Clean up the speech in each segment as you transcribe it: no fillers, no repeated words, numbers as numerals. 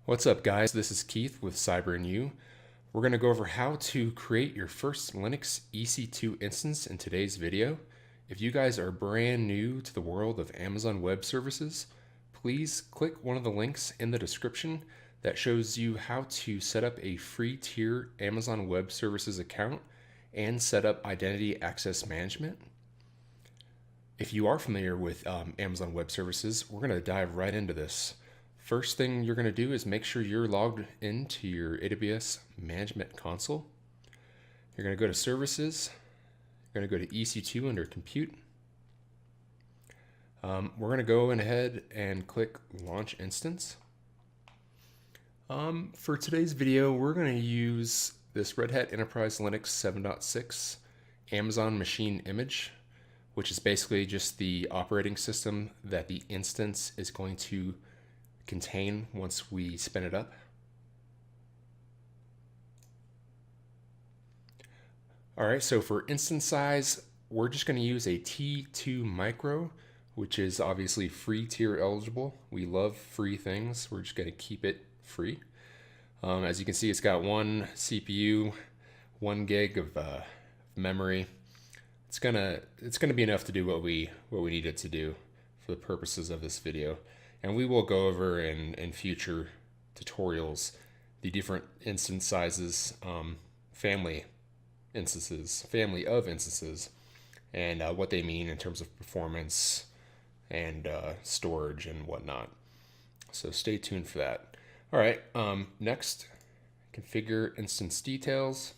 What's up, guys? This is Keith with Cyber and You. We're going to go over how to create your first Linux EC2 instance in today's video. If you guys are brand new to the world of Amazon Web Services, please click one of the links in the description that shows you how to set up a free tier Amazon Web Services account and set up identity access management. If you are familiar with Amazon Web Services, we're going to dive right into this. First thing you're going to do is make sure you're logged into your AWS Management Console. You're going to go to Services. You're going to go to EC2 under Compute. We're going to go ahead and click Launch Instance. For today's video, we're going to use this Red Hat Enterprise Linux 7.6 Amazon machine image, which is basically just the operating system that the instance is going to contain once we spin it up. All right, so for instance size, we're just going to use a T2 micro, which is obviously free tier eligible. We love free things. We're just going to keep it free. As you can see, it's got one CPU, 1 gig of memory. It's gonna be enough to do what we need it to do for the purposes of this video. And we will go over in future tutorials the different instance sizes, family of instances, and what they mean in terms of performance and storage and whatnot. So stay tuned for that. All right, next, configure instance details.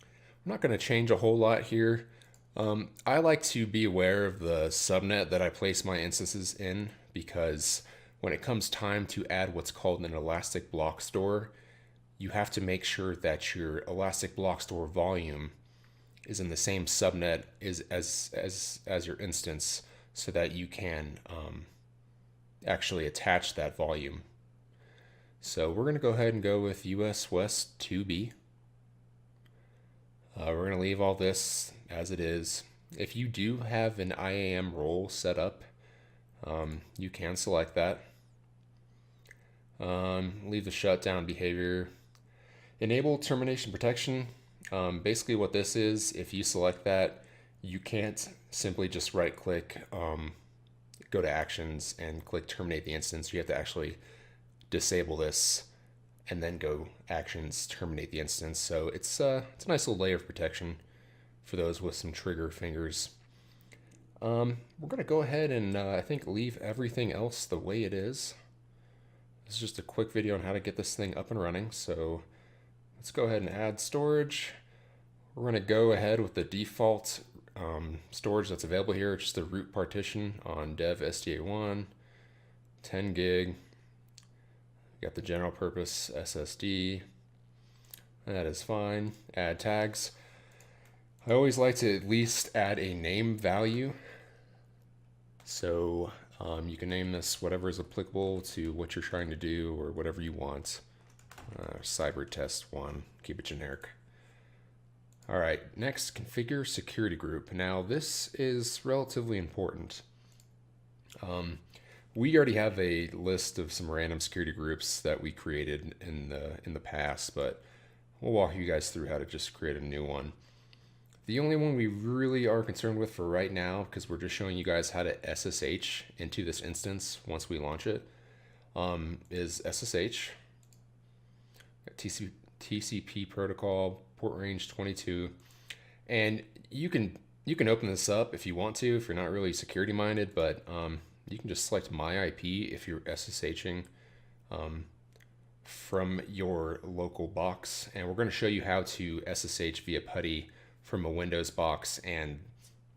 I'm not going to change a whole lot here. I like to be aware of the subnet that I place my instances in, because when it comes time to add what's called an elastic block store, you have to make sure that your elastic block store volume is in the same subnet as your instance, so that you can actually attach that volume. So we're going to go ahead and go with US West 2B. We're going to leave all this as it is. If you do have an IAM role set up, you can select that. Leave the shutdown behavior. Enable termination protection. Basically what this is, if you select that, you can't simply just right click, go to actions and click terminate the instance. You have to actually disable this and then go actions, terminate the instance. So it's a nice little layer of protection for those with some trigger fingers. We're going to go ahead and I think leave everything else the way it is. This is just a quick video on how to get this thing up and running. So let's go ahead and add storage. We're going to go ahead with the default storage that's available here, just the root partition on dev SDA1, 10 gig. Got the general purpose SSD. That is fine. Add tags. I always like to at least add a name value. So you can name this whatever is applicable to what you're trying to do, or whatever you want. Cyber test 1, keep it generic. All right, next, configure security group. Now this is relatively important. We already have a list of some random security groups that we created in the past, but we'll walk you guys through how to just create a new one. The only one we really are concerned with for right now, because we're just showing you guys how to SSH into this instance once we launch it, is SSH, TCP protocol, port range 22, and you can open this up if you want to, if you're not really security minded, but you can just select my IP if you're SSHing from your local box, and we're going to show you how to SSH via Putty from a Windows box and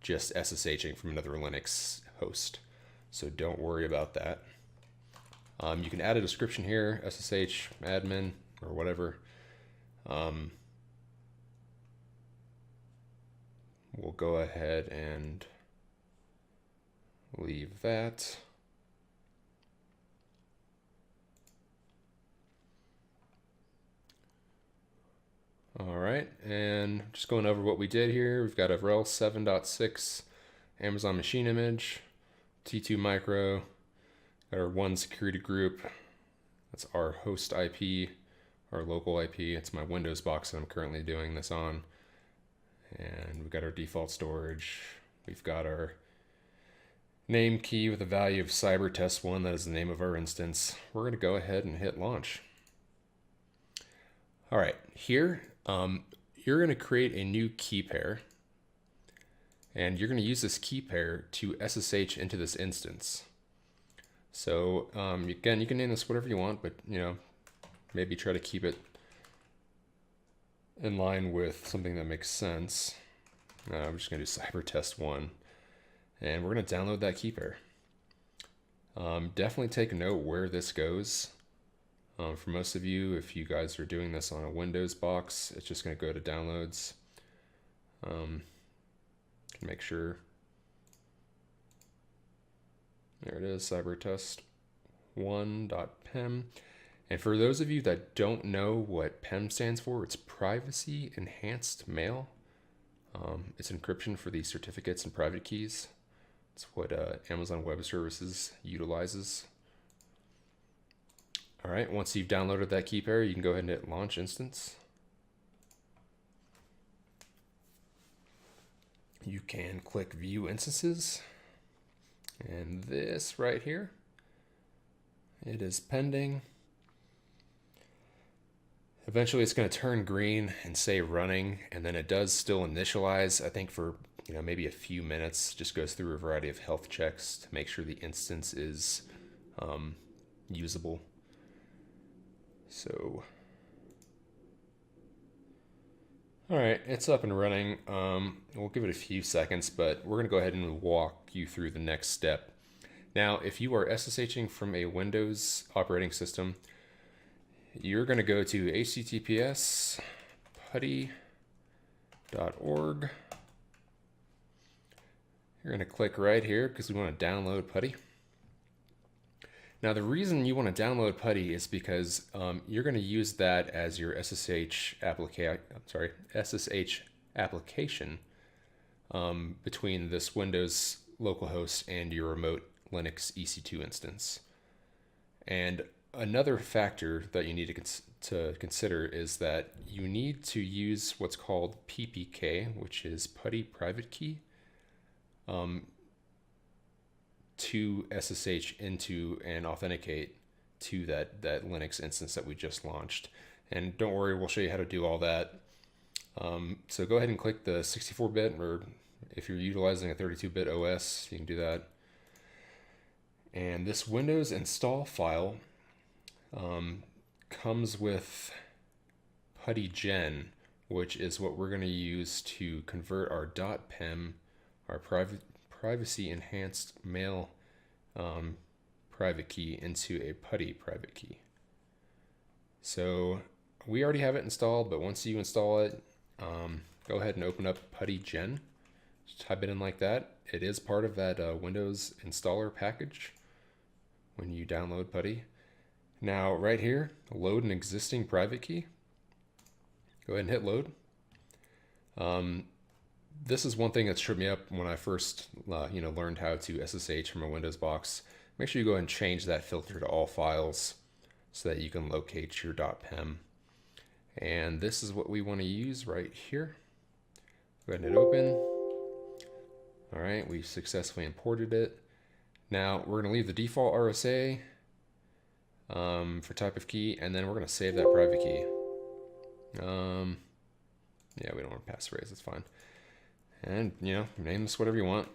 just SSHing from another Linux host. So don't worry about that. You can add a description here, SSH admin or whatever. We'll go ahead and leave that. All right, and just going over what we did here, we've got a rel 7.6 Amazon machine image, T2 micro, got our one security group, That's our host IP, our local IP. It's my Windows box that I'm currently doing this on. And we've got our default storage. We've got our name key with a value of cybertest1. That is the name of our instance. We're going to go ahead and hit launch. All right, here you're going to create a new key pair, and you're going to use this key pair to SSH into this instance. So again, you can name this whatever you want, but maybe try to keep it in line with something that makes sense. I'm just going to do cybertest1, and we're going to download that key pair. Definitely take note where this goes. For most of you, if you guys are doing this on a Windows box, it's just going to go to downloads. Make sure. There it is, cybertest1.pem. And for those of you that don't know what PEM stands for, it's Privacy Enhanced Mail. It's encryption for the certificates and private keys. It's what Amazon Web Services utilizes. All right, once you've downloaded that key pair, you can go ahead and hit launch instance. You can click view instances, and this right here, it is pending. Eventually it's going to turn green and say running, and then it does still initialize, I think for maybe a few minutes. Just goes through a variety of health checks to make sure the instance is usable. So, all right, it's up and running. We'll give it a few seconds, but we're going to go ahead and walk you through the next step. Now, if you are SSHing from a Windows operating system, you're going to go to https://putty.org. You're going to click right here because we want to download Putty. Now, the reason you want to download Putty is because you're going to use that as your SSH application between this Windows localhost and your remote Linux EC2 instance. And another factor that you need to consider is that you need to use what's called PPK, which is Putty Private Key, to SSH into and authenticate to that Linux instance that we just launched. And don't worry, we'll show you how to do all that. So go ahead and click the 64-bit, or if you're utilizing a 32-bit OS, you can do that. And this Windows install file comes with PuttyGen, which is what we're going to use to convert our .pem, our privacy enhanced mail private key, into a Putty private key. So we already have it installed, but once you install it, go ahead and open up PuttyGen. Just type it in like that. It is part of that Windows installer package when you download Putty. Now right here, load an existing private key. Go ahead and hit load. This is one thing that tripped me up when I first learned how to SSH from a Windows box. Make sure you go ahead and change that filter to all files so that you can locate your .pem. And this is what we want to use right here. Go ahead and hit open. All right, we successfully imported it. Now we're going to leave the default RSA for type of key, and then we're going to save that private key. Yeah, we don't want to passphrase, that's fine. And name this whatever you want.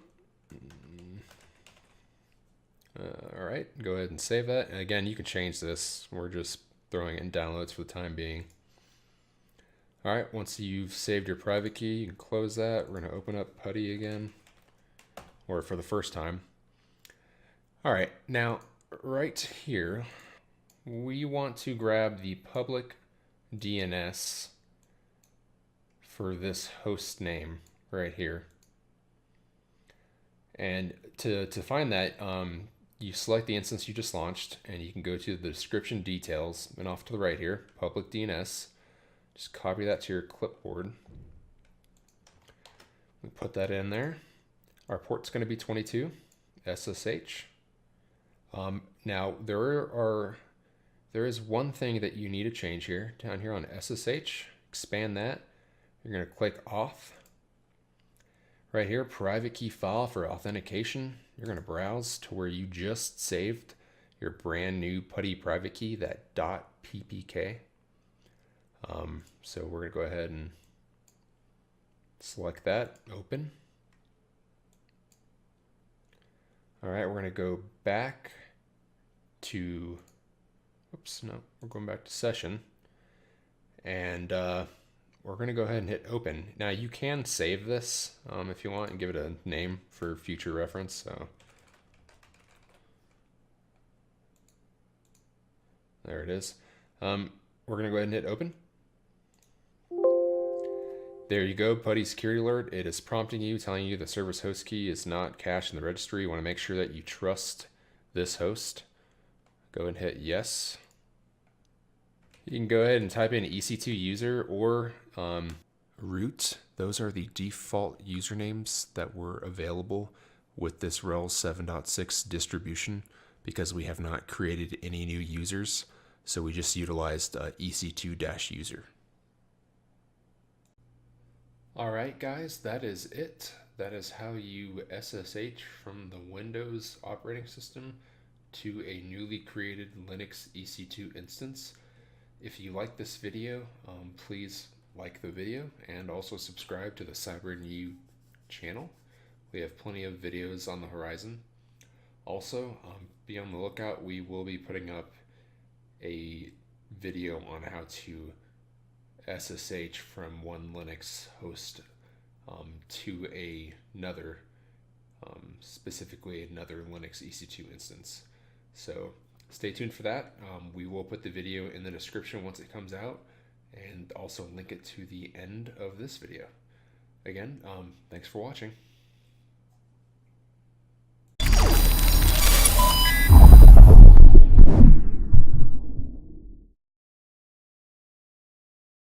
All right, go ahead and save that. And again, you can change this. We're just throwing it in downloads for the time being. All right, once you've saved your private key, you can close that. We're going to open up Putty again, or for the first time. All right, now right here, we want to grab the public DNS for this host name right here. And to find that, you select the instance you just launched, and you can go to the description details, and off to the right here, public DNS. Just copy that to your clipboard. We put that in there. Our port's going to be 22 SSH. Now there are There is one thing that you need to change here. Down here on SSH, expand that. You're going to click off. Right here, private key file for authentication. You're going to browse to where you just saved your brand new Putty private key, that .ppk. So we're going to go ahead and select that, open. All right, we're going to go back to, oops, no, we're going back to session. And we're going to go ahead and hit open. Now you can save this if you want and give it a name for future reference. So there it is. We're going to go ahead and hit open. There you go, Putty security alert. It is prompting you, telling you the server's host key is not cached in the registry. You want to make sure that you trust this host. Go and hit yes. You can go ahead and type in EC2 user or root. Those are the default usernames that were available with this RHEL 7.6 distribution because we have not created any new users. So we just utilized EC2-user. All right, guys, that is it. That is how you SSH from the Windows operating system to a newly created Linux EC2 instance. If you like this video, please like the video and also subscribe to the CyberNU channel. We have plenty of videos on the horizon. Also, be on the lookout. We will be putting up a video on how to SSH from one Linux host to another, specifically another Linux EC2 instance. So stay tuned for that. We will put the video in the description once it comes out and also link it to the end of this video. Again, thanks for watching.